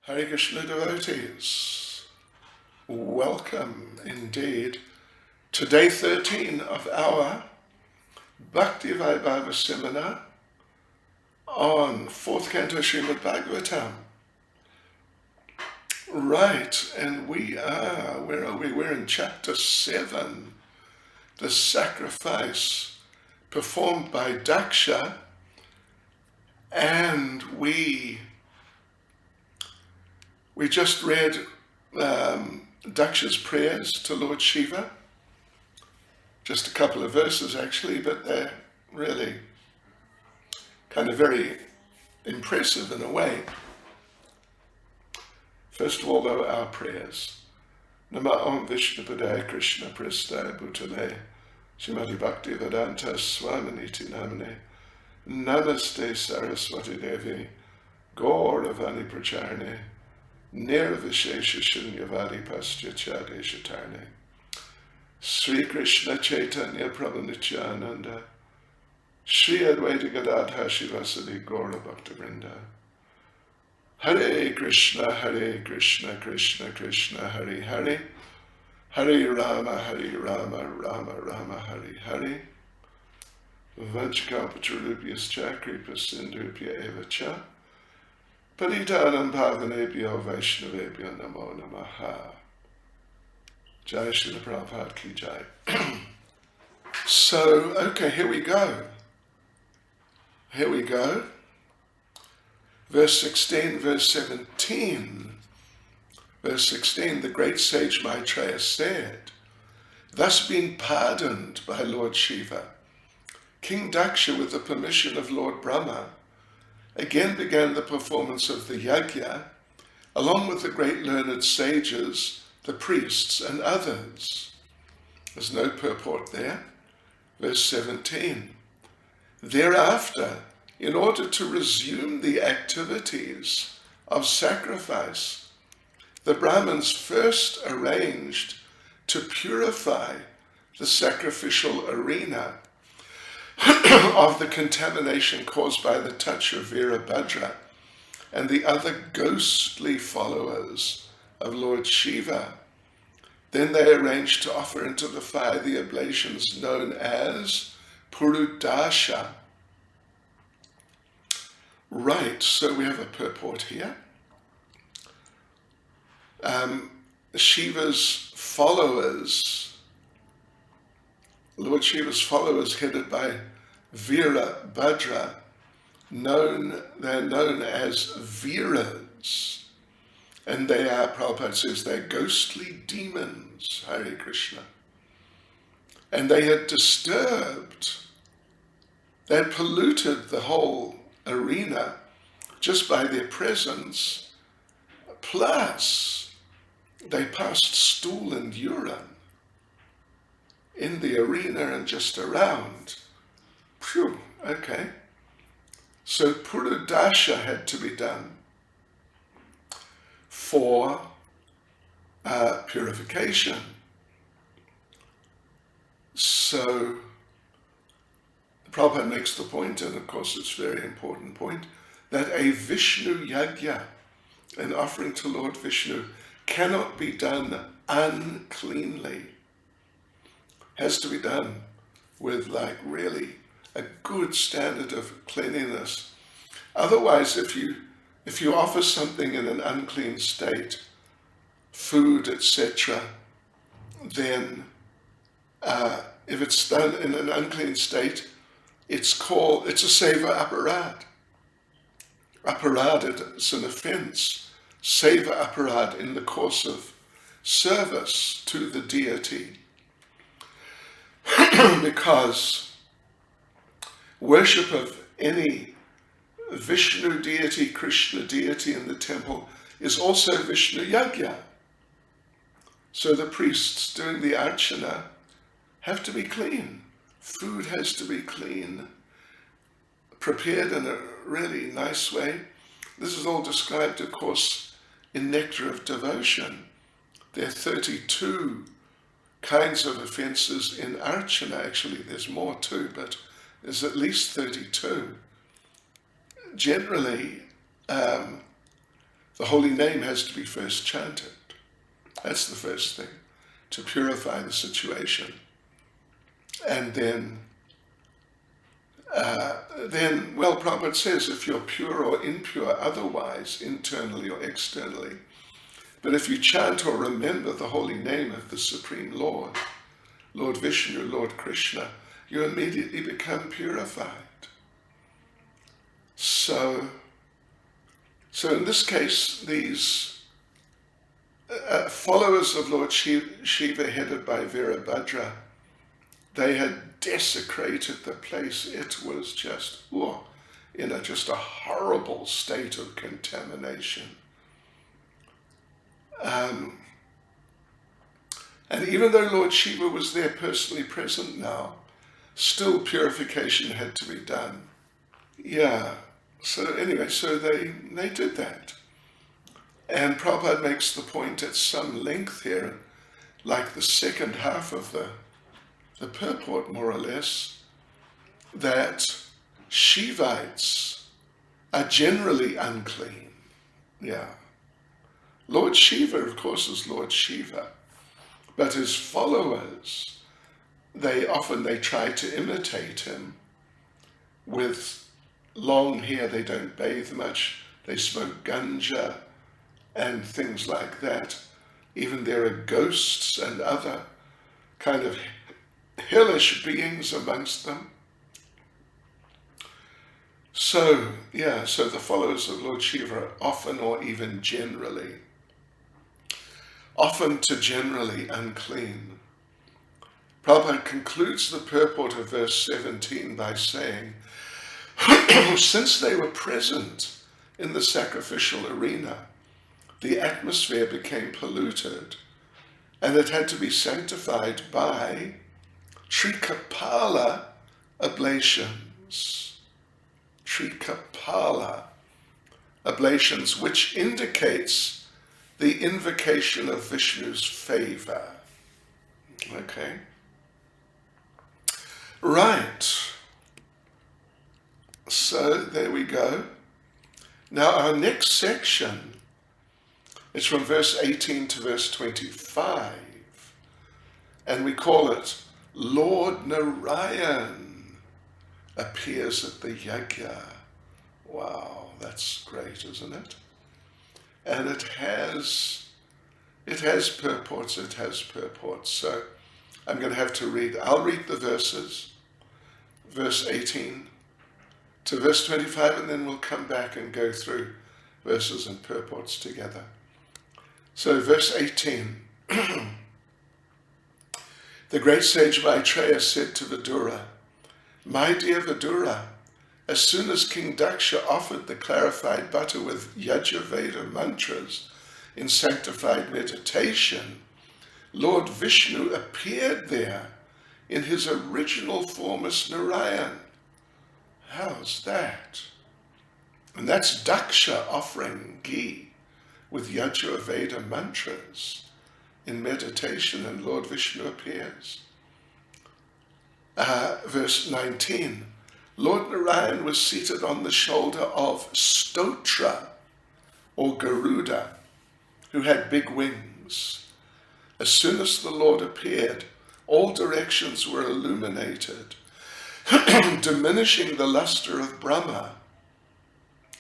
Hare Krishna devotees, welcome indeed to day 13 of our Bhakti Vaibhava seminar on 4th Canto Srimad Bhagavatam. Right, and where are we? We're in chapter 7, the sacrifice performed by Daksha, and we just read Daksha's prayers to Lord Shiva, just a couple of verses actually, but they're really kind of very impressive in a way. First of all, though, our prayers. Nama Om Vishnupadaya Krishna Prestaya Bhutale Srimati Bhakti Vedanta Swaminiti Namane Namaste Saraswati Devi Gauravani Pracharne Nirvishesha Shunyavadi Paschachade Shatarne Sri Krishna Chaitanya Prabhu Nityananda Sri Advaita Gadadha Shivasadi Gaura Bhakta Vrinda Hare Krishna Krishna Krishna Hare Hare Hare Rama Rama Rama Hare Hare Vanchakapatarubhyascha Kripa Sindhubhya Eva Cha Paritanam Bhavanebhyo Vaishnavebhyo Namo Namaha. Jai Srila Prabhupada Ki Jai. So, okay, here we go. Verse 16, verse 17. Verse 16, the great sage Maitreya said, thus being pardoned by Lord Shiva, King Daksha, with the permission of Lord Brahma, again began the performance of the yajna, along with the great learned sages, the priests, and others. There's no purport there. Verse 17. Thereafter, in order to resume the activities of sacrifice, the Brahmins first arranged to purify the sacrificial arena of the contamination caused by the touch of Virabhadra and the other ghostly followers of Lord Shiva. Then they arranged to offer into the fire the oblations known as Purudasha. Right, so we have a purport here. Shiva's followers, Lord Shiva's followers, headed by Virabhadra, they're known as Viras, and they are, Prabhupada says, they're ghostly demons, Hare Krishna. And they had they had polluted the whole arena just by their presence, plus they passed stool and urine in the arena and just around. Phew, okay. So Purudasha had to be done for purification. So Prabhupada makes the point, and of course it's a very important point, that a Vishnu yajna, an offering to Lord Vishnu, cannot be done uncleanly. Has to be done with really a good standard of cleanliness. Otherwise, if you offer something in an unclean state, food, etc., then if it's done in an unclean state, it's a seva aparad. Aparad, it's an offense. Seva aparad in the course of service to the deity. Because worship of any Vishnu deity, Krishna deity in the temple is also Vishnu yajna. So the priests doing the archana have to be clean. Food has to be clean, prepared in a really nice way. This is all described, of course, in Nectar of Devotion. There are 32 kinds of offenses in archana. Actually, there's more too, but there's at least 32. Generally, the holy name has to be first chanted. That's the first thing, to purify the situation. And then, well, Prabhupada says, if you're pure or impure otherwise, internally or externally, but if you chant or remember the holy name of the Supreme Lord, Lord Vishnu, Lord Krishna, you immediately become purified. So in this case, these followers of Lord Shiva, headed by Virabhadra, they had desecrated the place. It was just, just a horrible state of contamination. And even though Lord Shiva was there personally present now, still purification had to be done. Yeah. So anyway, so they did that. And Prabhupada makes the point at some length here, like the second half of the purport, more or less, that Shivites are generally unclean. Yeah. Lord Shiva, of course, is Lord Shiva, but his followers, they try to imitate him. With long hair, they don't bathe much, they smoke ganja and things like that. Even there are ghosts and other kind of hellish beings amongst them. So the followers of Lord Shiva are often to generally unclean. Prabhupada concludes the purport of verse 17 by saying, since they were present in the sacrificial arena, the atmosphere became polluted, and it had to be sanctified by Trikapala ablations. Trikapala ablations, which indicates the invocation of Vishnu's favor. Okay? Right. So there we go. Now our next section is from verse 18 to verse 25, and we call it Lord Narayan appears at the yajna. Wow, that's great, isn't it? And it has purports. So I'm going to have to read. I'll read the verses, verse 18 to verse 25, and then we'll come back and go through verses and purports together. So verse 18, the great sage Maitreya said to Vidura, my dear Vidura, as soon as King Daksha offered the clarified butter with Yajurveda mantras in sanctified meditation, Lord Vishnu appeared there in his original form as Narayan. How's that? And that's Daksha offering ghee with Yajurveda mantras in meditation, and Lord Vishnu appears. Verse 19, Lord Narayan was seated on the shoulder of Stotra, or Garuda, who had big wings. As soon as the Lord appeared, all directions were illuminated, diminishing the luster of Brahma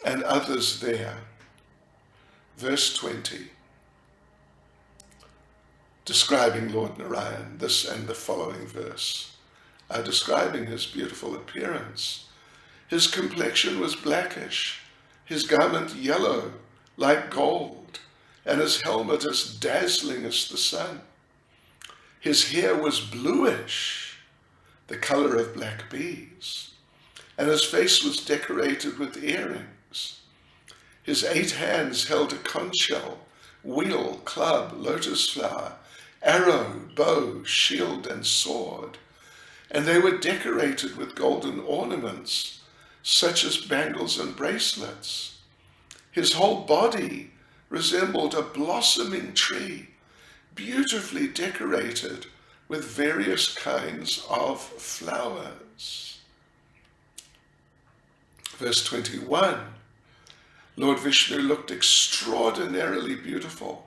and others there. Verse 20, describing Lord Narayan, this and the following verse are describing his beautiful appearance. His complexion was blackish, his garment yellow like gold, and his helmet as dazzling as the sun. His hair was bluish, the color of black bees, and his face was decorated with earrings. His 8 hands held a conch shell, wheel, club, lotus flower, arrow, bow, shield, and sword, and they were decorated with golden ornaments, such as bangles and bracelets. His whole body resembled a blossoming tree, beautifully decorated with various kinds of flowers. Verse 21, Lord Vishnu looked extraordinarily beautiful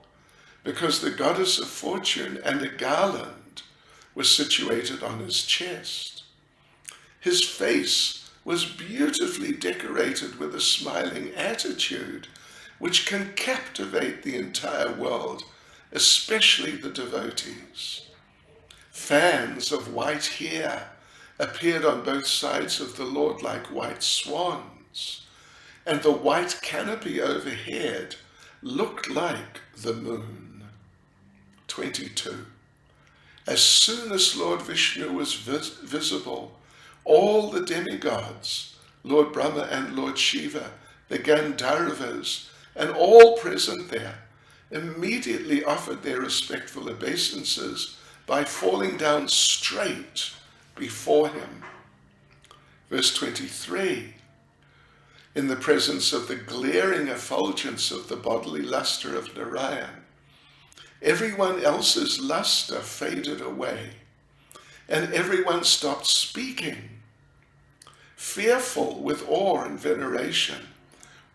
because the goddess of fortune and a garland were situated on his chest. His face was beautifully decorated with a smiling attitude which can captivate the entire world, especially the devotees. Fans of white hair appeared on both sides of the Lord like white swans, and the white canopy overhead looked like the moon. 22. As soon as Lord Vishnu was visible, all the demigods, Lord Brahma and Lord Shiva, the Gandharvas, and all present there, immediately offered their respectful obeisances by falling down straight before him. Verse 23. In the presence of the glaring effulgence of the bodily luster of Narayan, everyone else's luster faded away, and everyone stopped speaking. Fearful with awe and veneration,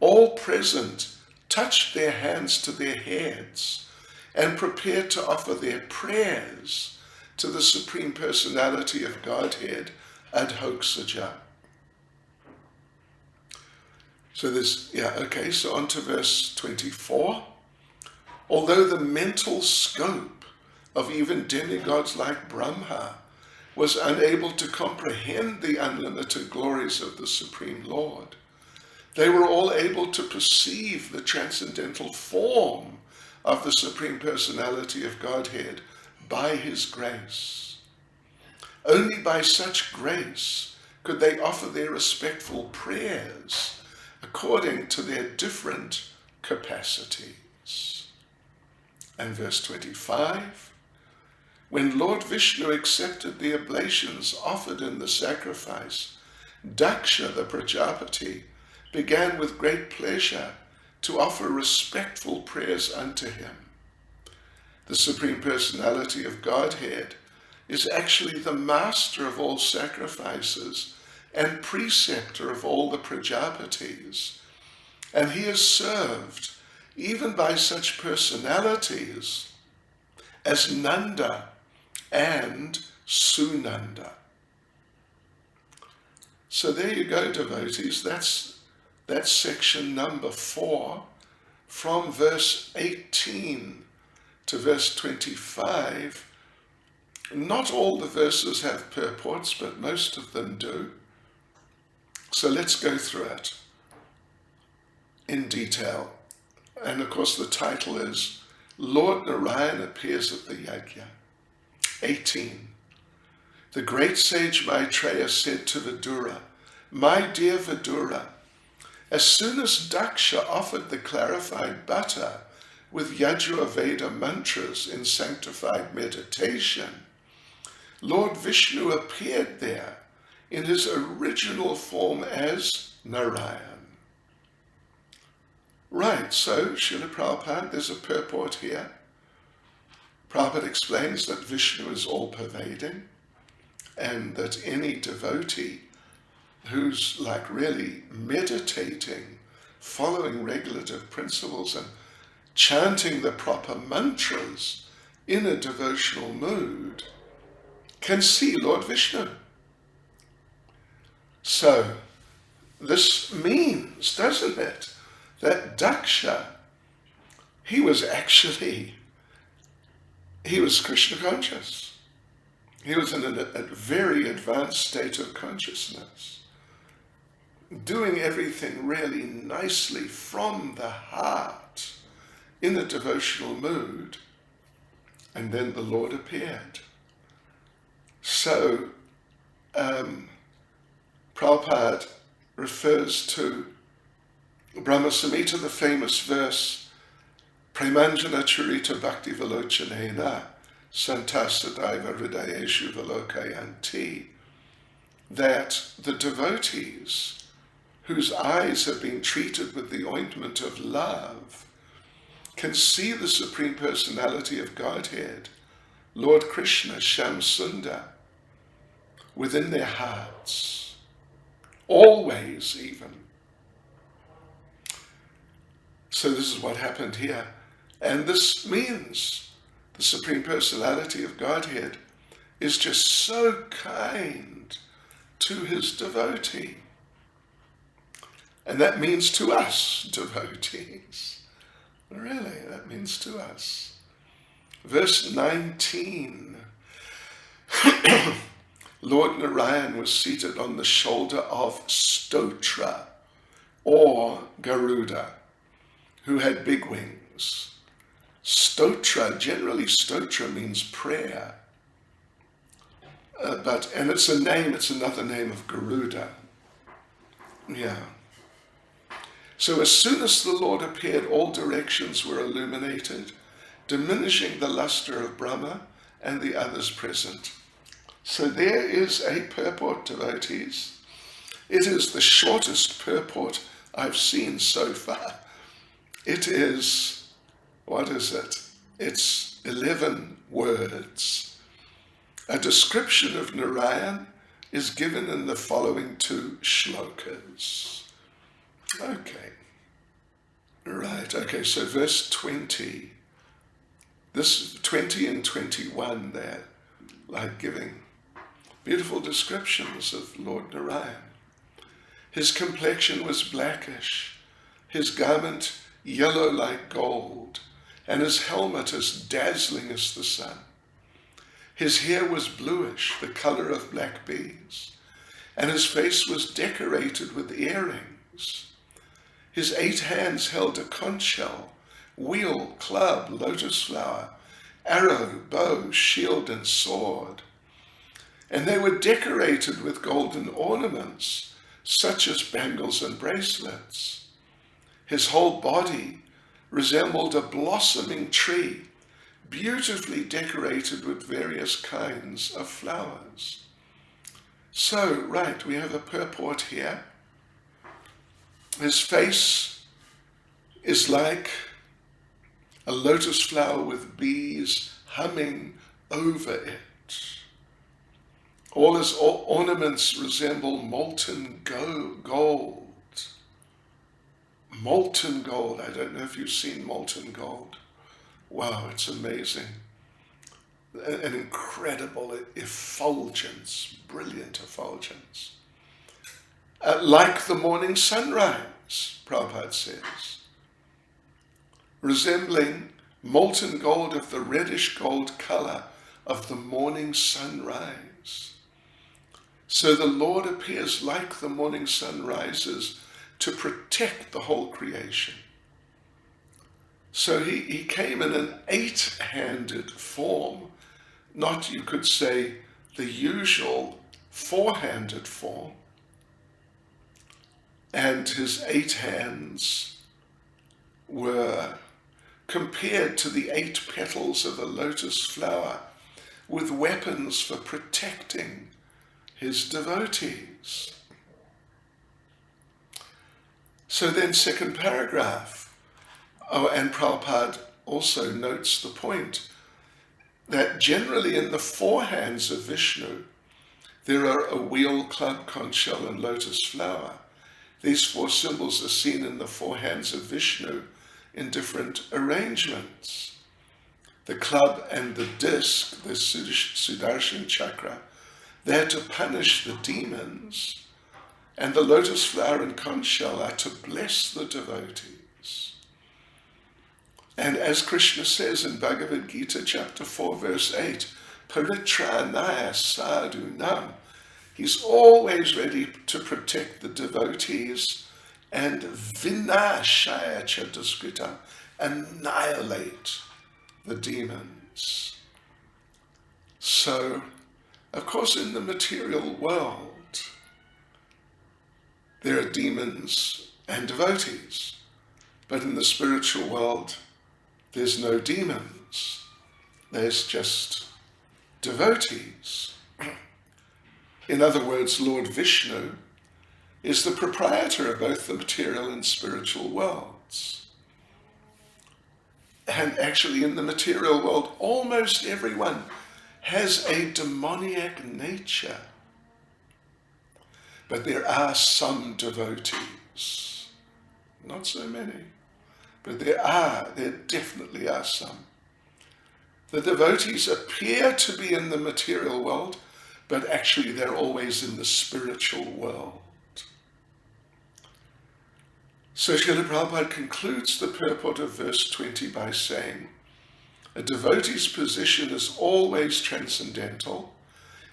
all present touched their hands to their heads and prepared to offer their prayers to the Supreme Personality of Godhead ad hoc saja. So on to verse 24. Although the mental scope of even demigods like Brahma was unable to comprehend the unlimited glories of the Supreme Lord, they were all able to perceive the transcendental form of the Supreme Personality of Godhead by his grace. Only by such grace could they offer their respectful prayers according to their different capacities. And verse 25, when Lord Vishnu accepted the oblations offered in the sacrifice, Daksha the Prajapati began with great pleasure to offer respectful prayers unto him. The Supreme Personality of Godhead is actually the master of all sacrifices and preceptor of all the Prajapatis, and he is served even by such personalities as Nanda and Sunanda. So there you go, devotees. That's section number 4, from verse 18 to verse 25. Not all the verses have purports, but most of them do. So let's go through it in detail. And of course the title is Lord Narayan Appears at the Yajna. 18. The great sage Maitreya said to Vidura, my dear Vidura, as soon as Daksha offered the clarified butter with Yajurveda mantras in sanctified meditation, Lord Vishnu appeared there in his original form as Narayan. Right, so Srila Prabhupada, there's a purport here. Prabhupada explains that Vishnu is all-pervading and that any devotee who's like really meditating, following regulative principles and chanting the proper mantras in a devotional mood can see Lord Vishnu. So this means, doesn't it, that Daksha, he was Krishna conscious. He was in a very advanced state of consciousness, doing everything really nicely from the heart in a devotional mood, and then the Lord appeared. So Prabhupada refers to Brahma Samhita, the famous verse, Premanjana Charita Bhakti Velochanena Santasadaiva Hridayeshu Velokayanti, that the devotees whose eyes have been treated with the ointment of love can see the Supreme Personality of Godhead, Lord Krishna, Shyam Sundar, within their hearts, always even. So this is what happened here. And this means the Supreme Personality of Godhead is just so kind to his devotee. And that means to us, devotees. Really, that means to us. Verse 19. Lord Narayan was seated on the shoulder of Stotra, or Garuda, who had big wings. Stotra, generally Stotra means prayer. And it's another name of Garuda. Yeah. So as soon as the Lord appeared, all directions were illuminated, diminishing the luster of Brahma and the others present. So there is a purport, devotees. It is the shortest purport I've seen so far. It is, what is it? It's 11 words. A description of Narayan is given in the following 2 shlokas. Okay. Right, okay, so verse 20. This 20 and 21 there, like giving beautiful descriptions of Lord Narayan. His complexion was blackish, his garment yellow like gold, and his helmet as dazzling as the sun. His hair was bluish, the color of black bees, and his face was decorated with earrings. His 8 hands held a conch shell, wheel, club, lotus flower, arrow, bow, shield, and sword. And they were decorated with golden ornaments, such as bangles and bracelets. His whole body resembled a blossoming tree, beautifully decorated with various kinds of flowers. So, right, we have a purport here. His face is like a lotus flower with bees humming over it. All his ornaments resemble molten gold. Molten gold. I don't know if you've seen molten gold. Wow, it's amazing. An incredible effulgence, brilliant effulgence. Like the morning sunrise, Prabhupada says. Resembling molten gold of the reddish gold color of the morning sunrise. So the Lord appears like the morning sun rises to protect the whole creation. So he came in an 8-handed form, not, you could say, the usual 4-handed form. And his 8 hands were compared to the 8 petals of a lotus flower, with weapons for protecting his devotees. So then, second paragraph. Oh, and Prabhupada also notes the point that generally in the 4 hands of Vishnu, there are a wheel, club, conch shell, and lotus flower. These 4 symbols are seen in the 4 hands of Vishnu in different arrangements. The club and the disc, the Sudarshan chakra, they're to punish the demons, and the lotus flower and conch shell are to bless the devotees. And as Krishna says in Bhagavad Gita chapter 4 verse 8, Paritranaya sadhu nam, he's always ready to protect the devotees, and vinashaya cha duskritam, annihilate the demons. So, of course, in the material world, there are demons and devotees, but in the spiritual world, there's no demons. There's just devotees. In other words, Lord Vishnu is the proprietor of both the material and spiritual worlds. And actually in the material world, almost everyone has a demoniac nature. But there are some devotees, not so many, but there definitely are some. The devotees appear to be in the material world, but actually they're always in the spiritual world. So Srila Prabhupada concludes the purport of verse 20 by saying, a devotee's position is always transcendental,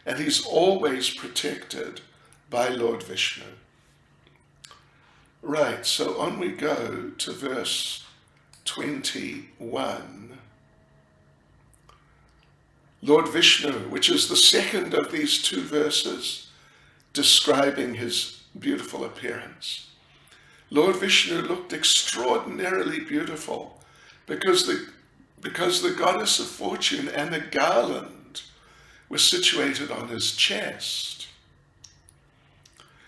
and he's always protected by Lord Vishnu. Right, so on we go to verse 21. Lord Vishnu, which is the second of these two verses describing his beautiful appearance. Lord Vishnu looked extraordinarily beautiful because the goddess of fortune and a garland were situated on his chest.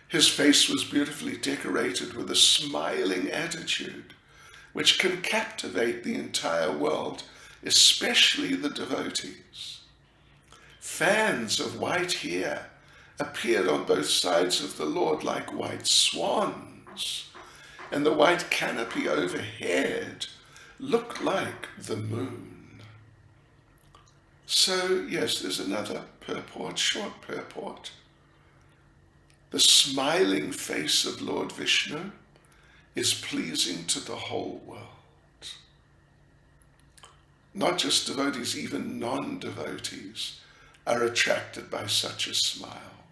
His face was beautifully decorated with a smiling attitude, which can captivate the entire world, especially the devotees. Fans of white hair appeared on both sides of the Lord like white swans, and the white canopy overhead looked like the moon. So, yes, there's another purport, short purport. The smiling face of Lord Vishnu is pleasing to the whole world. Not just devotees, even non-devotees are attracted by such a smile.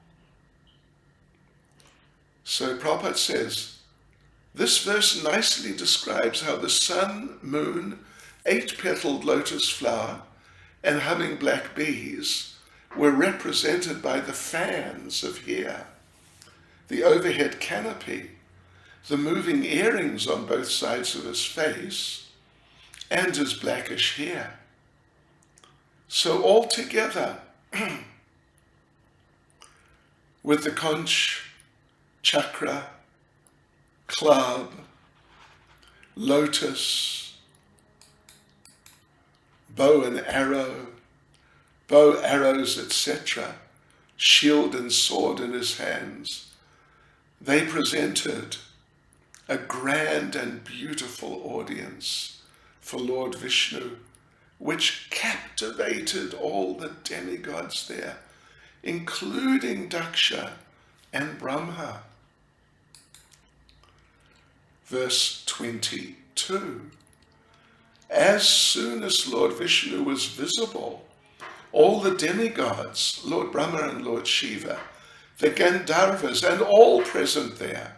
So Prabhupada says, this verse nicely describes how the sun, moon, 8-petaled lotus flower, and humming black bees were represented by the fans of hair, the overhead canopy, the moving earrings on both sides of his face, and his blackish hair. So altogether, with the conch, chakra, club, lotus, bow and arrow, bow, arrows, etc., shield and sword in his hands, they presented a grand and beautiful audience for Lord Vishnu, which captivated all the demigods there, including Daksha and Brahma. Verse 22. As soon as Lord Vishnu was visible, all the demigods, Lord Brahma and Lord Shiva, the Gandharvas, and all present there,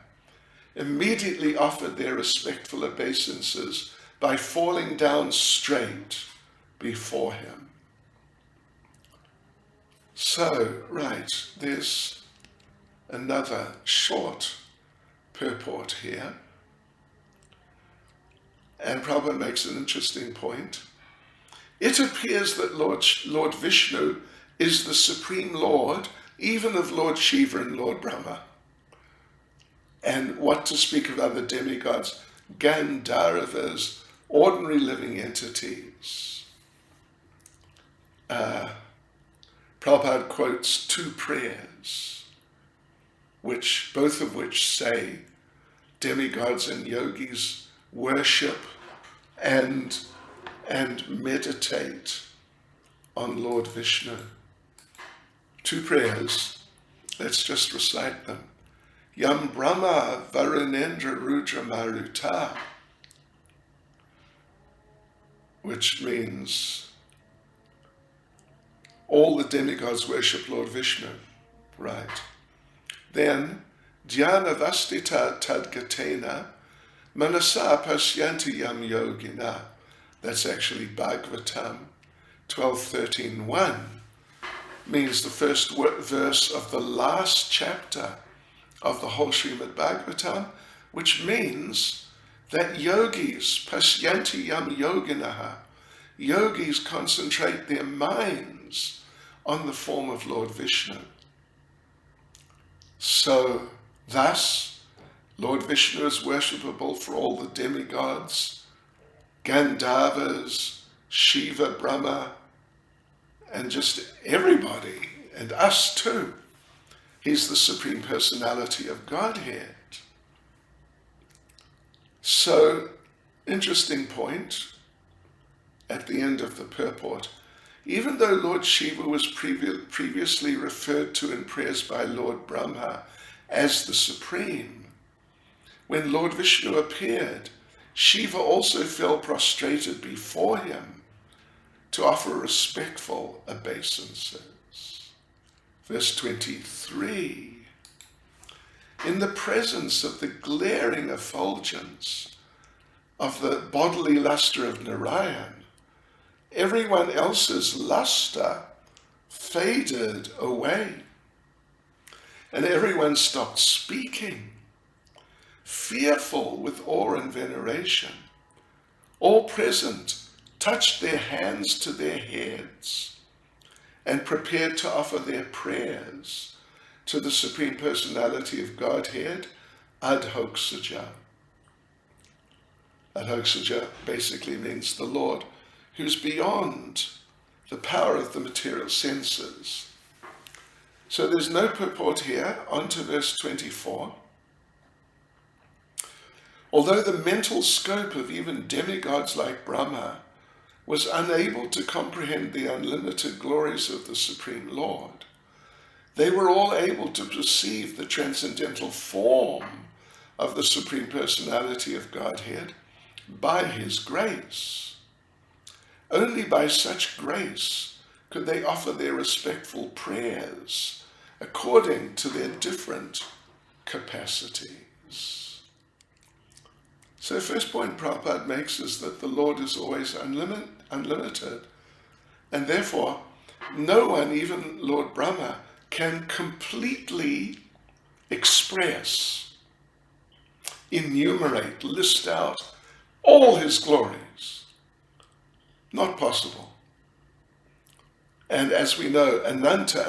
immediately offered their respectful obeisances by falling down straight before him. So, right, there's another short purport here. And Prabhupada makes an interesting point. It appears that Lord Vishnu is the Supreme Lord, even of Lord Shiva and Lord Brahma. And what to speak of other demigods, Gandharvas, ordinary living entities. Prabhupada quotes two prayers, both of which say demigods and yogis worship and meditate on Lord Vishnu. Two prayers, let's just recite them. Yam Brahma Varunendra Rudra Maruta, which means all the demigods worship Lord Vishnu, right? Then, Dhyana Vastita Tadgatena Manasa Pasyanti Yam Yogina. That's actually Bhagavatam 12.13.1. Means the first verse of the last chapter of the whole Srimad Bhagavatam, which means that yogis, Pasyanti Yam Yoginaha, yogis concentrate their minds on the form of Lord Vishnu. So, thus, Lord Vishnu is worshipable for all the demigods, Gandharvas, Shiva, Brahma, and just everybody, and us too. He's the Supreme Personality of Godhead. So, interesting point at the end of the purport. Even though Lord Shiva was previously referred to in prayers by Lord Brahma as the Supreme, when Lord Vishnu appeared, Shiva also fell prostrated before him to offer respectful obeisances. Verse 23, in the presence of the glaring effulgence of the bodily luster of Narayan, everyone else's luster faded away, and everyone stopped speaking, fearful with awe and veneration. All present touched their hands to their heads and prepared to offer their prayers to the Supreme Personality of Godhead, Adhokshaja. Adhokshaja basically means the Lord who's beyond the power of the material senses. So there's no purport here. On to verse 24. Although the mental scope of even demigods like Brahma was unable to comprehend the unlimited glories of the Supreme Lord, they were all able to perceive the transcendental form of the Supreme Personality of Godhead by his grace. Only by such grace could they offer their respectful prayers according to their different capacities. So the first point Prabhupada makes is that the Lord is always unlimited, and therefore no one, even Lord Brahma, can completely express, enumerate, list out all his glories. Not possible. And as we know, Ananta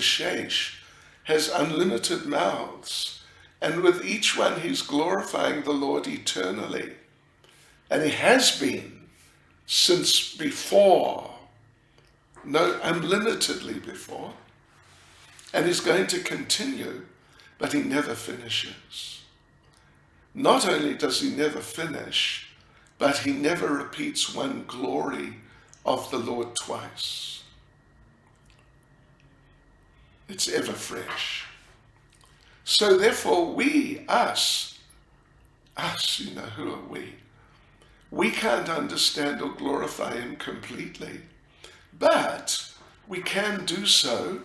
Shesh, has unlimited mouths, and with each one he's glorifying the Lord eternally. And he has been since before, unlimitedly before, and he's going to continue, but he never finishes. Not only does he never finish, but he never repeats one glory of the Lord twice. It's ever fresh. So therefore us, who are we? We can't understand or glorify him completely, but we can do so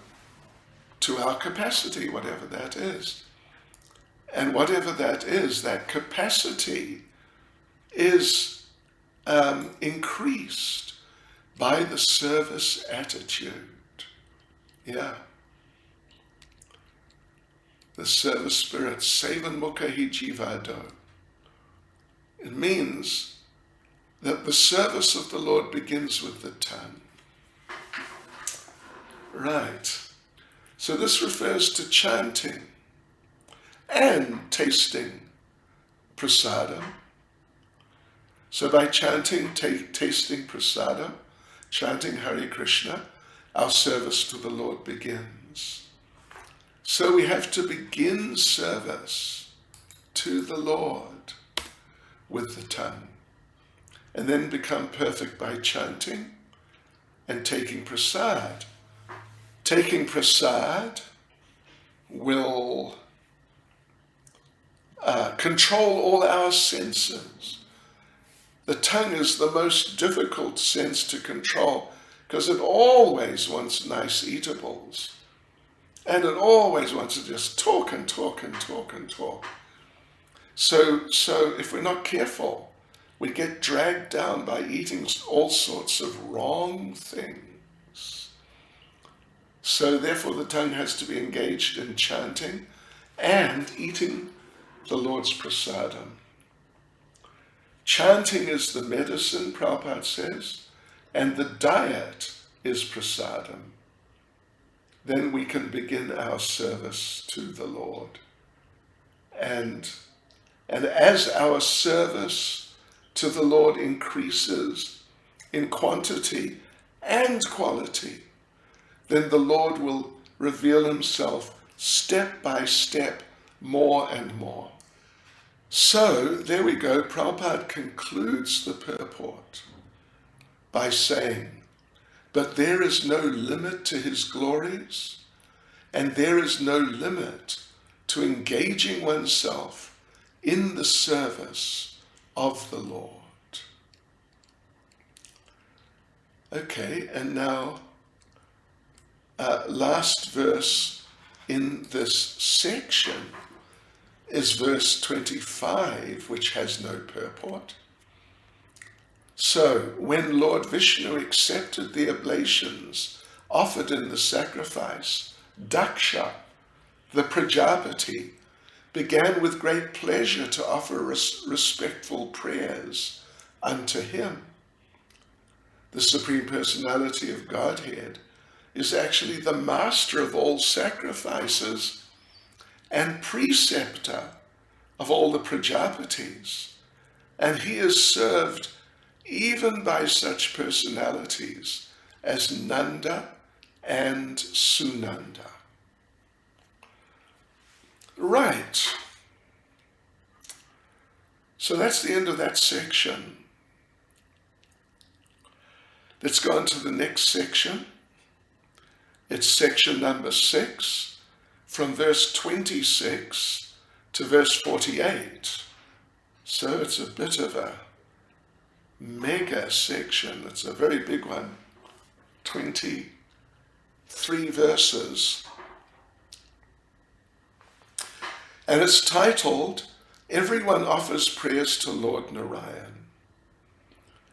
to our capacity, whatever that is. And whatever that is, that capacity is increased by the service attitude. Yeah. The service spirit, Sevan Mukha hi Jivado. It means that the service of the Lord begins with the tongue. Right. So this refers to chanting and tasting prasadam. So by chanting, tasting prasadam, chanting Hare Krishna, our service to the Lord begins. So we have to begin service to the Lord with the tongue, and then become perfect by chanting and taking prasad. Taking prasad will control all our senses. The tongue is the most difficult sense to control because it always wants nice eatables. And it always wants to just talk and talk and talk and talk. So if we're not careful, we get dragged down by eating all sorts of wrong things. So therefore the tongue has to be engaged in chanting and eating the Lord's prasadam. Chanting is the medicine, Prabhupada says, and the diet is prasadam. Then we can begin our service to the Lord. And as our service to the Lord increases in quantity and quality, then the Lord will reveal himself step by step more and more. So, there we go. Prabhupada concludes the purport by saying, but there is no limit to his glories, and there is no limit to engaging oneself in the service of the Lord. Okay, and now, last verse in this section is verse 25, which has no purport. So, when Lord Vishnu accepted the oblations offered in the sacrifice, Daksha, the Prajapati, began with great pleasure to offer respectful prayers unto him. The Supreme Personality of Godhead is actually the master of all sacrifices and preceptor of all the Prajapatis, and he is served even by such personalities as Nanda and Sunanda. Right. So that's the end of that section. Let's go on to the next section. It's section number 6, from verse 26 to verse 48. So it's a bit of a mega section. It's a very big one. 23 verses. And it's titled, Everyone Offers Prayers to Lord Narayan.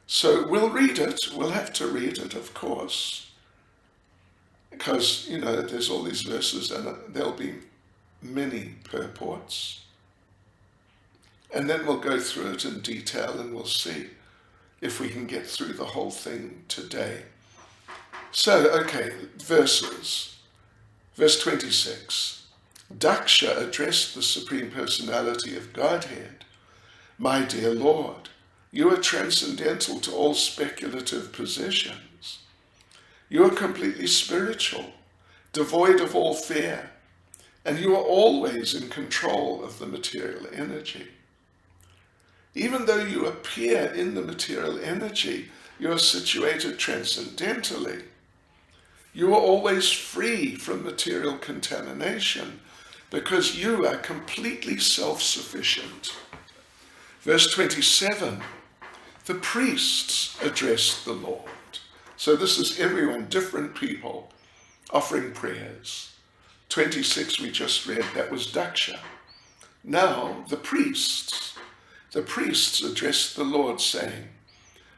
So we'll read it. We'll have to read it, of course, because, there's all these verses and there'll be many purports. And then we'll go through it in detail and we'll see if we can get through the whole thing today. So, okay, verses. Verse 26. Daksha addressed the Supreme Personality of Godhead. My dear Lord, you are transcendental to all speculative possessions. You are completely spiritual, devoid of all fear, and you are always in control of the material energy. Even though you appear in the material energy, you are situated transcendentally. You are always free from material contamination because you are completely self-sufficient. Verse 27, the priests addressed the Lord. So this is everyone, different people, offering prayers. 26 we just read, that was Daksha. Now the priests addressed the Lord, saying,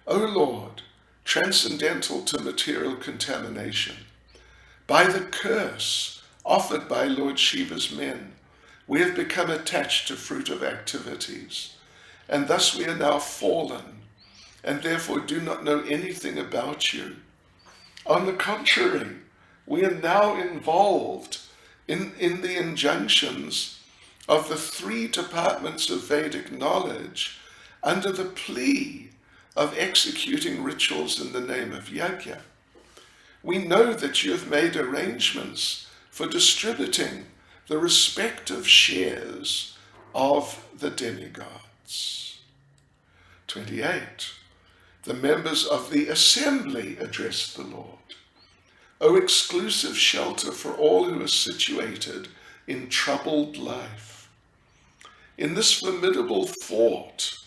O Lord, transcendental to material contamination, by the curse offered by Lord Shiva's men, we have become attached to fruitive activities, and thus we are now fallen, and therefore do not know anything about you. On the contrary, we are now involved in the injunctions of the 3 departments of Vedic knowledge under the plea of executing rituals in the name of yajna. We know that you have made arrangements for distributing the respective shares of the demigods. 28. The members of the assembly addressed the Lord. O exclusive shelter for all who are situated in troubled life. In this formidable fort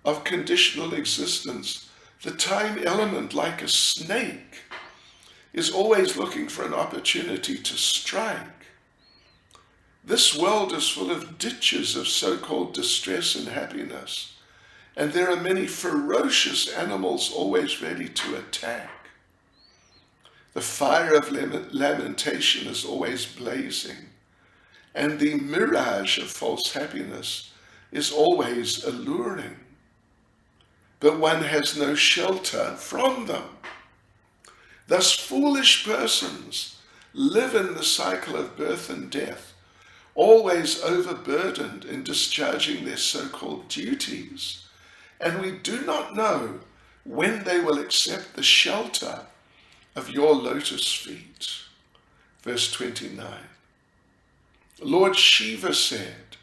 of conditional existence, the time element, like a snake, is always looking for an opportunity to strike. This world is full of ditches of so-called distress and happiness, and there are many ferocious animals always ready to attack. The fire of lamentation is always blazing, and the mirage of false happiness is always alluring. But one has no shelter from them. Thus foolish persons live in the cycle of birth and death, always overburdened in discharging their so-called duties, and we do not know when they will accept the shelter of your lotus feet. Verse 29. Lord Shiva said,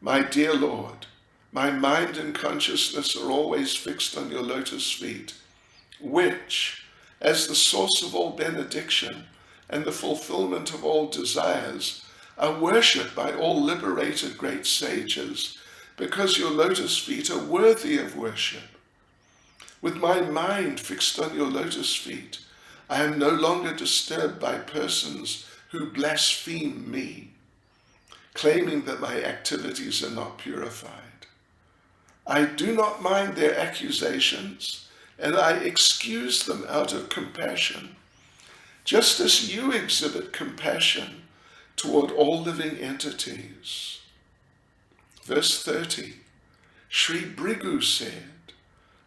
my dear Lord, My mind and consciousness are always fixed on your lotus feet, which, as the source of all benediction and the fulfillment of all desires, are worshipped by all liberated great sages, because your lotus feet are worthy of worship. With my mind fixed on your lotus feet, I am no longer disturbed by persons who blaspheme me, claiming that my activities are not purified. I do not mind their accusations, and I excuse them out of compassion, just as you exhibit compassion toward all living entities. Verse 30, Sri Bhrigu said,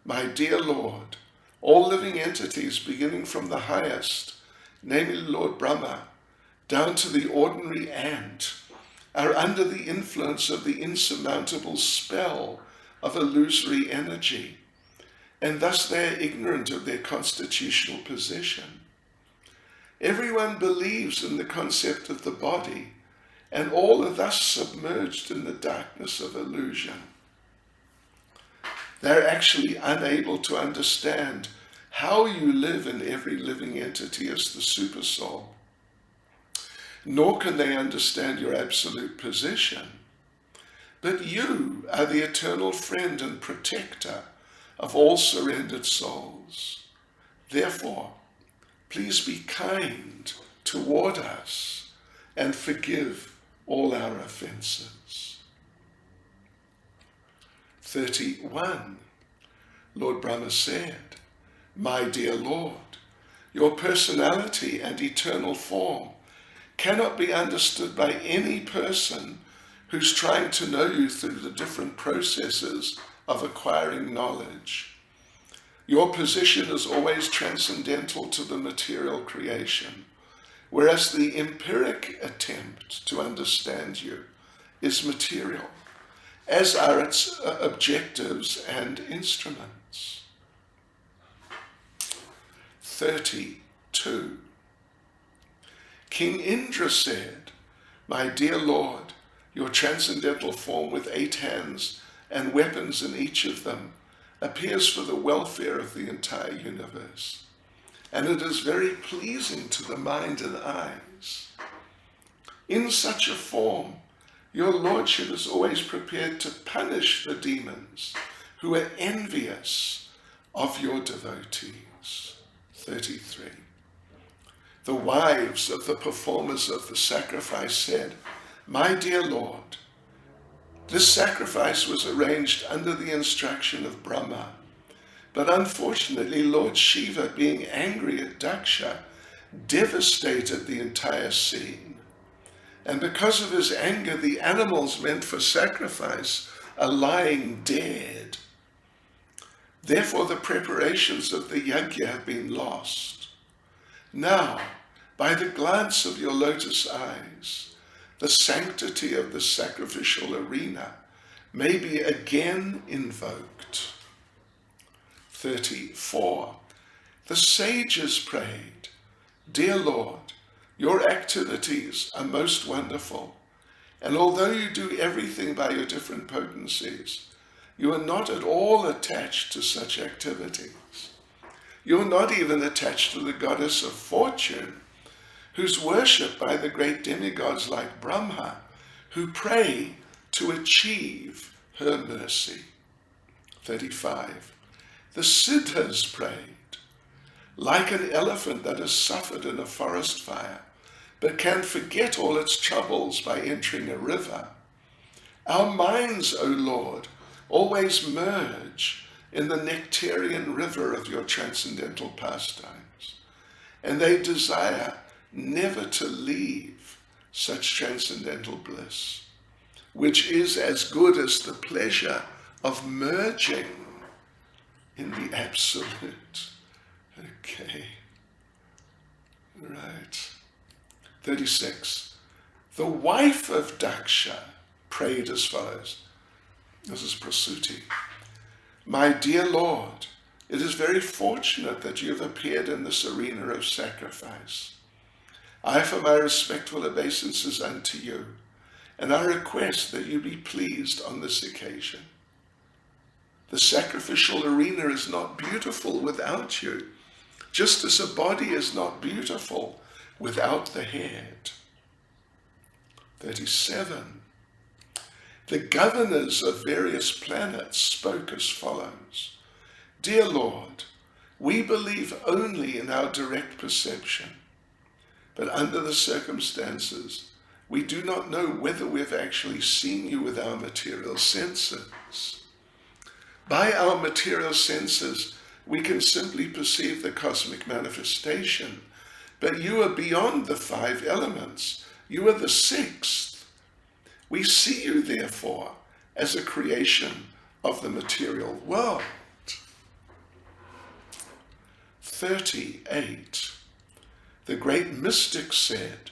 my dear Lord, all living entities beginning from the highest, namely Lord Brahma, down to the ordinary ant, are under the influence of the insurmountable spell of illusory energy, and thus they are ignorant of their constitutional position. Everyone believes in the concept of the body, and all are thus submerged in the darkness of illusion. They're actually unable to understand how you live in every living entity as the supersoul, nor can they understand your absolute position. But you are the eternal friend and protector of all surrendered souls. Therefore, please be kind toward us and forgive all our offenses. 31. Lord Brahma said, my dear Lord, your personality and eternal form cannot be understood by any person who's trying to know you through the different processes of acquiring knowledge. Your position is always transcendental to the material creation, whereas the empiric attempt to understand you is material, as are its objectives and instruments. 32. King Indra said, my dear Lord, your transcendental form with 8 hands and weapons in each of them appears for the welfare of the entire universe, and it is very pleasing to the mind and eyes. In such a form, your Lordship is always prepared to punish the demons who are envious of your devotees. 33. The wives of the performers of the sacrifice said, my dear Lord, this sacrifice was arranged under the instruction of Brahma, but unfortunately Lord Shiva, being angry at Daksha, devastated the entire scene. And because of his anger, the animals meant for sacrifice are lying dead. Therefore the preparations of the yajna have been lost. Now, by the glance of your lotus eyes, the sanctity of the sacrificial arena may be again invoked. 34. The sages prayed, dear Lord, your activities are most wonderful, and although you do everything by your different potencies, you are not at all attached to such activities. You are not even attached to the goddess of fortune, who's worshipped by the great demigods like Brahma, who pray to achieve her mercy. 35. The Siddhas prayed, like an elephant that has suffered in a forest fire, but can forget all its troubles by entering a river. Our minds, O Lord, always merge in the nectarian river of your transcendental pastimes, and they desire never to leave such transcendental bliss, which is as good as the pleasure of merging in the absolute. Okay, right. 36. The wife of Daksha prayed as follows. This is Prasuti. My dear Lord, it is very fortunate that you have appeared in this arena of sacrifice. I offer my respectful obeisances unto you, and I request that you be pleased on this occasion. The sacrificial arena is not beautiful without you, just as a body is not beautiful without the head. 37. The governors of various planets spoke as follows. Dear Lord, we believe only in our direct perception, but under the circumstances, we do not know whether we've actually seen you with our material senses. By our material senses, we can simply perceive the cosmic manifestation, but you are beyond the 5 elements. You are the 6th. We see you, therefore, as a creation of the material world. 38. The great mystic said,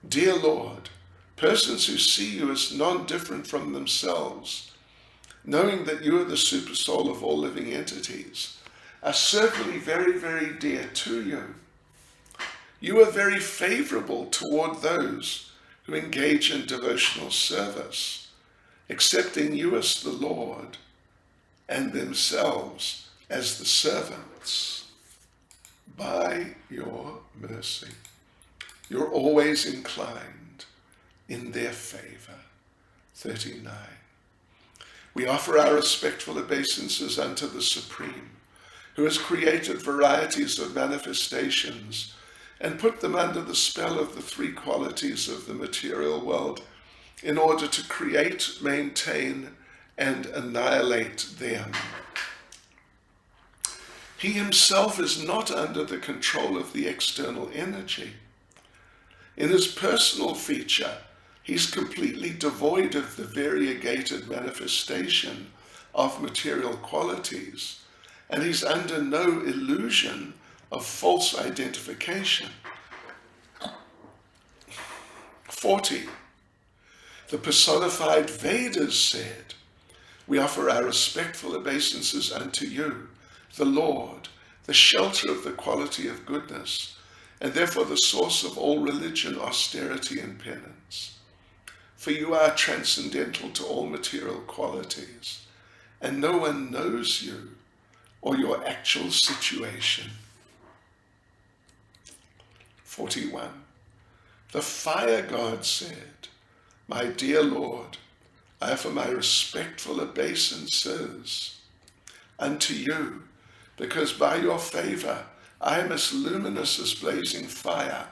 Dear Lord, persons who see you as non-different from themselves, knowing that you are the supersoul of all living entities, are certainly very, very dear to you. You are very favorable toward those who engage in devotional service, accepting you as the Lord and themselves as the servants. By your mercy, you're always inclined in their favor. 39. We offer our respectful obeisances unto the Supreme, who has created varieties of manifestations and put them under the spell of the 3 qualities of the material world in order to create, maintain, and annihilate them. He himself is not under the control of the external energy. In his personal feature, he's completely devoid of the variegated manifestation of material qualities, and he's under no illusion of false identification. 40. The personified Vedas said, We offer our respectful obeisances unto you, the Lord, the shelter of the quality of goodness, and therefore the source of all religion, austerity, and penance. For you are transcendental to all material qualities, and no one knows you or your actual situation. 41. The fire god said, My dear Lord, I offer my respectful obeisances unto you, because by your favor I am as luminous as blazing fire,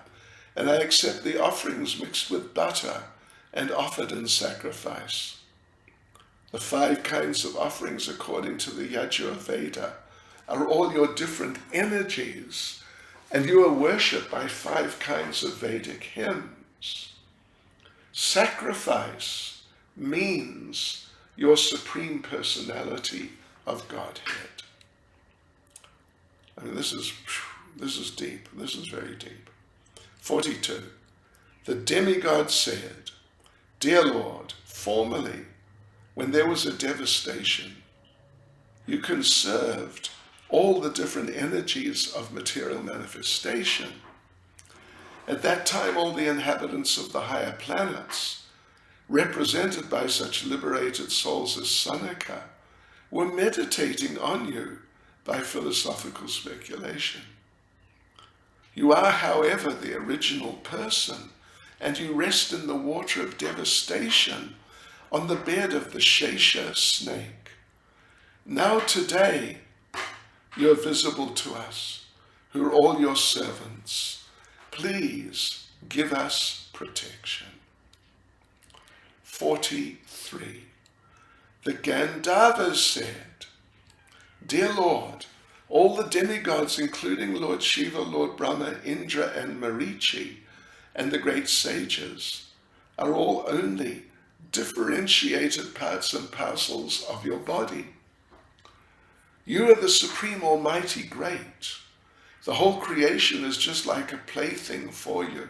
and I accept the offerings mixed with butter and offered in sacrifice. The 5 kinds of offerings according to the Yajurveda are all your different energies, and you are worshipped by 5 kinds of Vedic hymns. Sacrifice means your supreme personality of Godhead. I mean, this is deep. This is very deep. 42. The demigod said, Dear Lord, formerly, when there was a devastation, you conserved all the different energies of material manifestation. At that time, all the inhabitants of the higher planets, represented by such liberated souls as Sanaka, were meditating on you by philosophical speculation. You are, however, the original person, and you rest in the water of devastation on the bed of the Shesha snake. Now today, you are visible to us, who are all your servants. Please give us protection. 43. The Gandharvas said, Dear Lord, all the demigods, including Lord Shiva, Lord Brahma, Indra, and Marichi, and the great sages, are all only differentiated parts and parcels of your body. You are the Supreme Almighty Great. The whole creation is just like a plaything for you.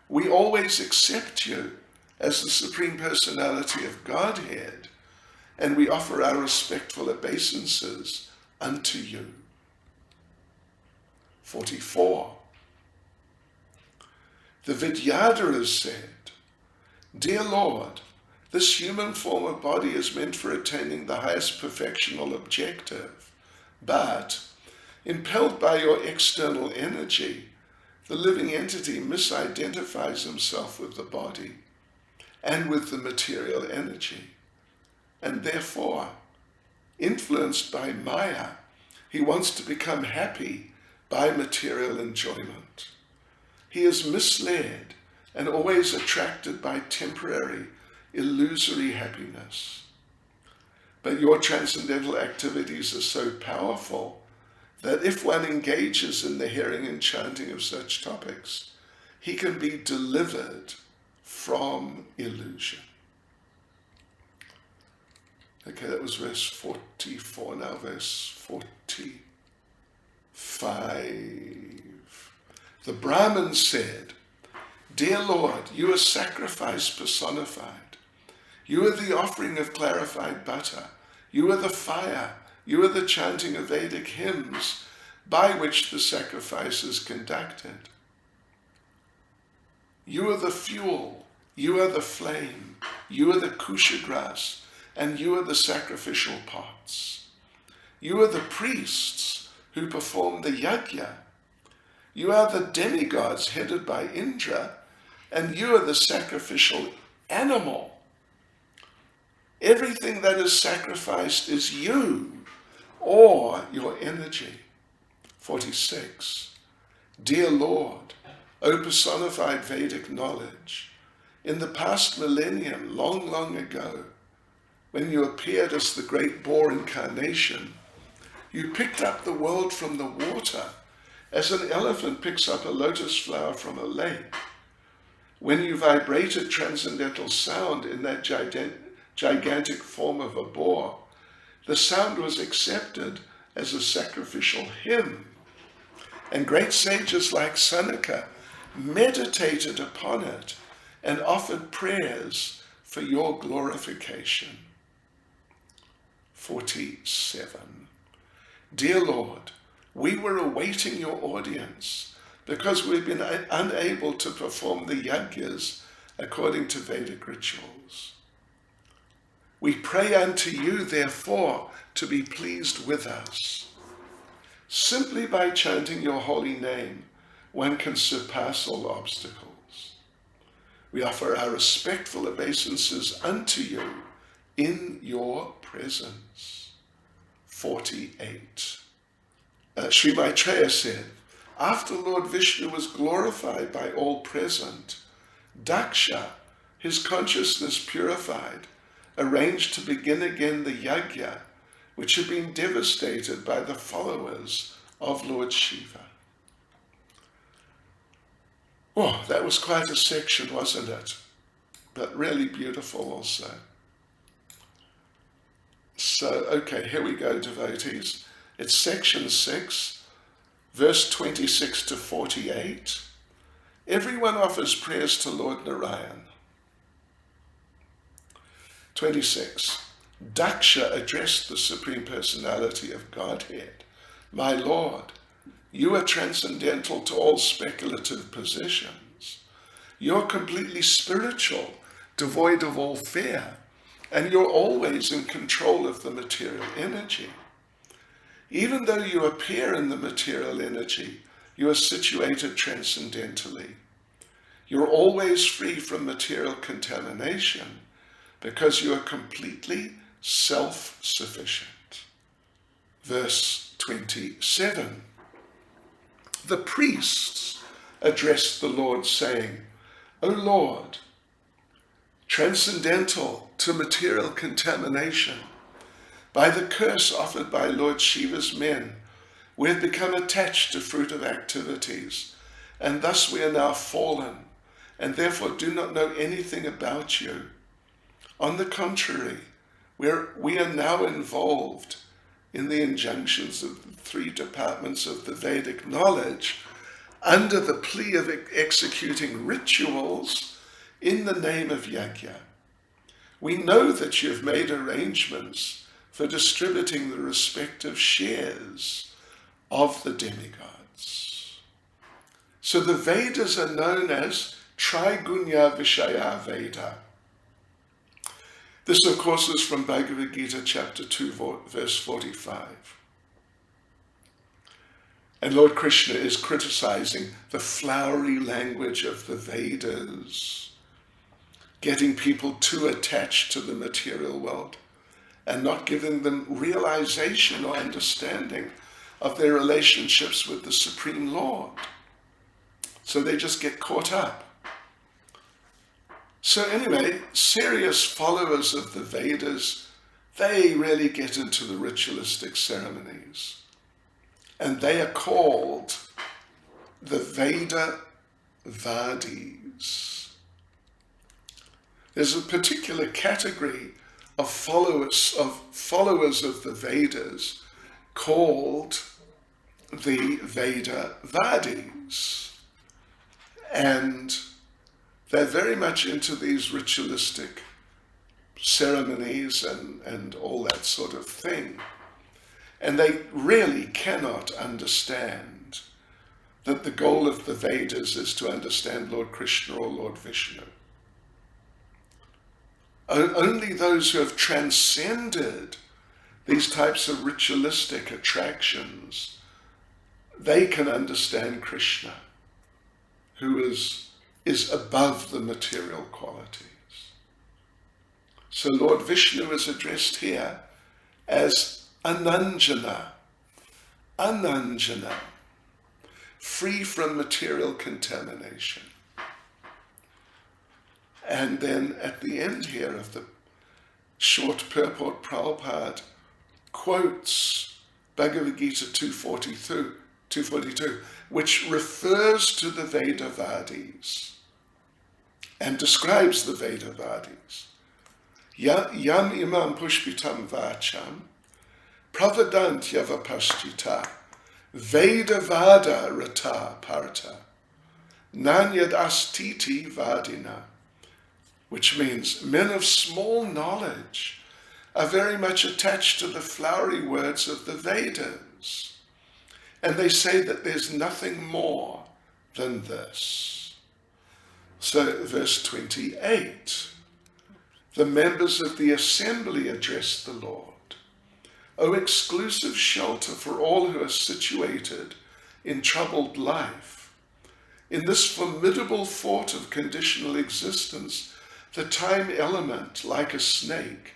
We always accept you as the Supreme Personality of Godhead, and we offer our respectful obeisances unto you. 44. The Vidyadharas said, Dear Lord, This human form of body is meant for attaining the highest perfectional objective, but impelled by your external energy, the living entity misidentifies himself with the body and with the material energy, and therefore, influenced by Maya, he wants to become happy by material enjoyment. He is misled and always attracted by temporary, illusory happiness. But your transcendental activities are so powerful that if one engages in the hearing and chanting of such topics, he can be delivered from illusion. Okay, that was verse 44, now verse 45. The Brahmin said, "Dear Lord, you are sacrifice personified. You are the offering of clarified butter. You are the fire. You are the chanting of Vedic hymns by which the sacrifice is conducted. You are the fuel. You are the flame. You are the kusha grass. And you are the sacrificial pots. You are the priests who perform the yajna. You are the demigods headed by Indra, and you are the sacrificial animal. Everything that is sacrificed is you or your energy." 46. Dear Lord, O personified Vedic knowledge, in the past millennium, long, long ago, when you appeared as the great boar incarnation, you picked up the world from the water as an elephant picks up a lotus flower from a lake. When you vibrated transcendental sound in that gigantic form of a boar, the sound was accepted as a sacrificial hymn, and great sages like Sanaka meditated upon it and offered prayers for your glorification. 47. Dear Lord, we were awaiting your audience because we've been unable to perform the yajnas according to Vedic rituals. We pray unto you, therefore, to be pleased with us. Simply by chanting your holy name, one can surpass all obstacles. We offer our respectful obeisances unto you in your presence. 48. Sri Maitreya said, after Lord Vishnu was glorified by all present, Daksha, his consciousness purified, arranged to begin again the yajna, which had been devastated by the followers of Lord Shiva. Oh, that was quite a section, wasn't it? But really beautiful also. So, okay, here we go, devotees. It's section 6, verse 26 to 48. Everyone offers prayers to Lord Narayan. 26. Daksha addressed the Supreme Personality of Godhead. My Lord, you are transcendental to all speculative positions. You're completely spiritual, devoid of all fear, and you're always in control of the material energy. Even though you appear in the material energy, you are situated transcendentally. You're always free from material contamination because you are completely self-sufficient. Verse 27. The priests addressed the Lord, saying, O Lord, transcendental to material contamination, by the curse offered by Lord Shiva's men, we have become attached to fruitive activities, and thus we are now fallen, and therefore do not know anything about you. On the contrary, we are now involved in the injunctions of the 3 departments of the Vedic knowledge, under the plea of executing rituals in the name of yajna. We know that you have made arrangements for distributing the respective shares of the demigods. So the Vedas are known as Trigunya Vishaya Veda. This, of course, is from Bhagavad Gita chapter 2, verse 45. And Lord Krishna is criticizing the flowery language of the Vedas, getting people too attached to the material world and not giving them realization or understanding of their relationships with the Supreme Lord. So they just get caught up. So anyway, serious followers of the Vedas, they really get into the ritualistic ceremonies. And they are called the Veda-vadis. There's a particular category of followers of the Vedas called the Veda-vadis. And they're very much into these ritualistic ceremonies and all that sort of thing. And they really cannot understand that the goal of the Vedas is to understand Lord Krishna or Lord Vishnu. Only those who have transcended these types of ritualistic attractions, they can understand Krishna, who is above the material qualities. So Lord Vishnu is addressed here as Ananjana, free from material contamination. And then at the end here of the short purport, Prabhupada quotes Bhagavad Gita 242, which refers to the Veda-vadis and describes the Veda-vadis. Yam imam pushpitam vacham pravadant yavapaschita Veda-vada rata parta nanyad astiti vadina, which means men of small knowledge are very much attached to the flowery words of the Vedas. And they say that there's nothing more than this. So verse 28, the members of the assembly address the Lord. O exclusive shelter for all who are situated in troubled life. In this formidable fort of conditional existence, the time element, like a snake,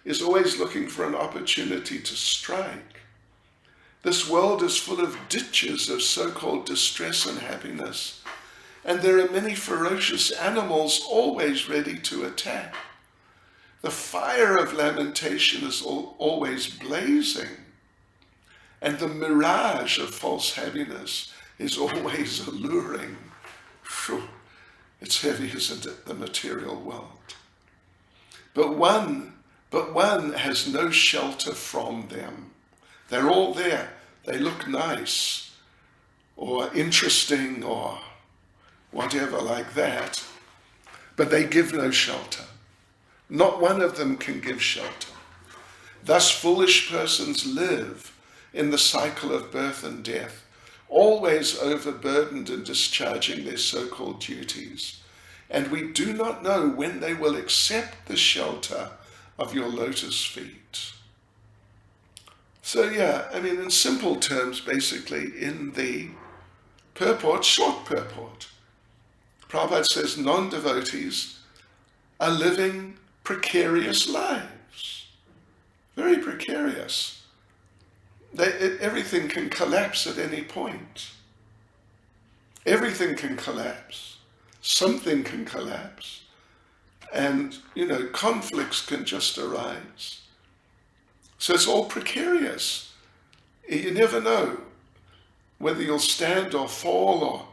is always looking for an opportunity to strike. This world is full of ditches of so-called distress and happiness, and there are many ferocious animals always ready to attack. The fire of lamentation is always blazing, and the mirage of false happiness is always alluring. Phew. It's heavy, isn't it, the material world? But one has no shelter from them. They're all there. They look nice or interesting or whatever like that, but they give no shelter. Not one of them can give shelter. Thus foolish persons live in the cycle of birth and death, always overburdened in discharging their so-called duties, and we do not know when they will accept the shelter of your lotus feet. So in simple terms, basically, in the purport, short purport, Prabhupada says non-devotees are living precarious lives, very precarious. Everything can collapse at any point. Everything can collapse. Something can collapse. And, conflicts can just arise. So it's all precarious. You never know whether you'll stand or fall or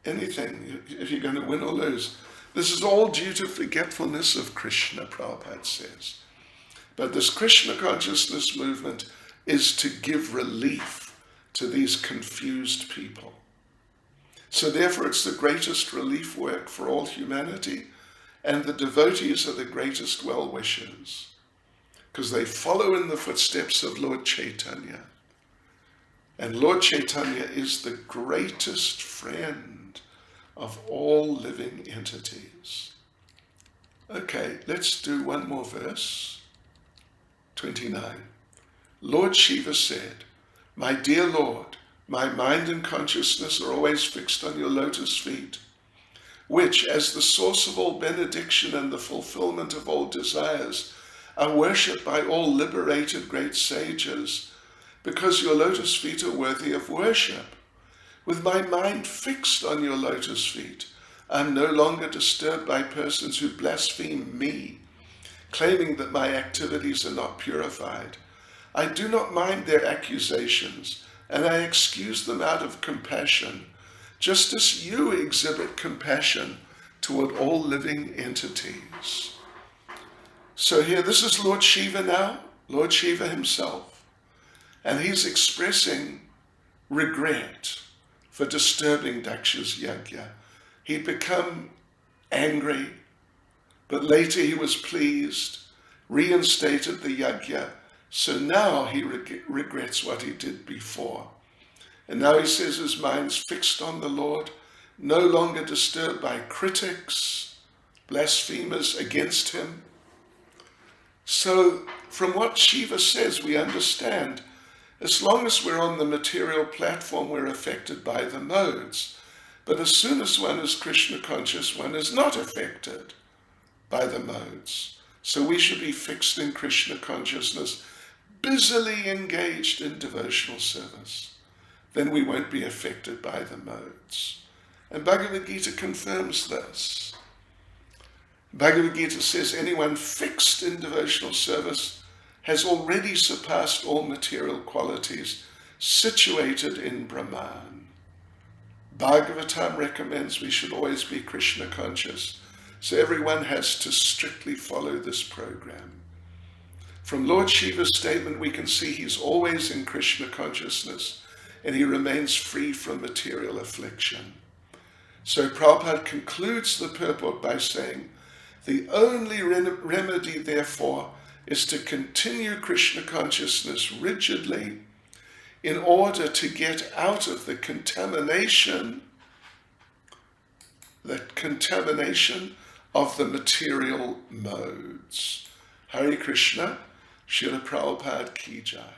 anything, if you're going to win or lose. This is all due to forgetfulness of Krishna, Prabhupada says. But this Krishna consciousness movement is to give relief to these confused people. So therefore it's the greatest relief work for all humanity, and the devotees are the greatest well-wishers, because they follow in the footsteps of Lord Chaitanya. And Lord Chaitanya is the greatest friend of all living entities. Okay, let's do one more verse. 29. Lord Shiva said, "My dear Lord, my mind and consciousness are always fixed on your lotus feet, which, as the source of all benediction and the fulfillment of all desires, are worshipped by all liberated great sages, because your lotus feet are worthy of worship. With my mind fixed on your lotus feet, I am no longer disturbed by persons who blaspheme me, claiming that my activities are not purified. I do not mind their accusations, and I excuse them out of compassion, just as you exhibit compassion toward all living entities." So here, this is Lord Shiva now, Lord Shiva himself, and he's expressing regret for disturbing Daksha's yajna. He'd become angry, but later he was pleased, reinstated the yajna, so now he regrets what he did before. And now he says his mind's fixed on the Lord, no longer disturbed by critics, blasphemers against him. So from what Shiva says, we understand, as long as we're on the material platform, we're affected by the modes. But as soon as one is Krishna conscious, one is not affected by the modes. So we should be fixed in Krishna consciousness, busily engaged in devotional service. Then we won't be affected by the modes. And Bhagavad Gita confirms this. Bhagavad Gita says anyone fixed in devotional service has already surpassed all material qualities, situated in Brahman. Bhagavatam recommends we should always be Krishna conscious, so everyone has to strictly follow this program. From Lord Shiva's statement, we can see he's always in Krishna consciousness, and he remains free from material affliction. So Prabhupada concludes the purport by saying, the only remedy, therefore, is to continue Krishna consciousness rigidly in order to get out of the contamination of the material modes. Hare Krishna, Srila Prabhupada ki jai.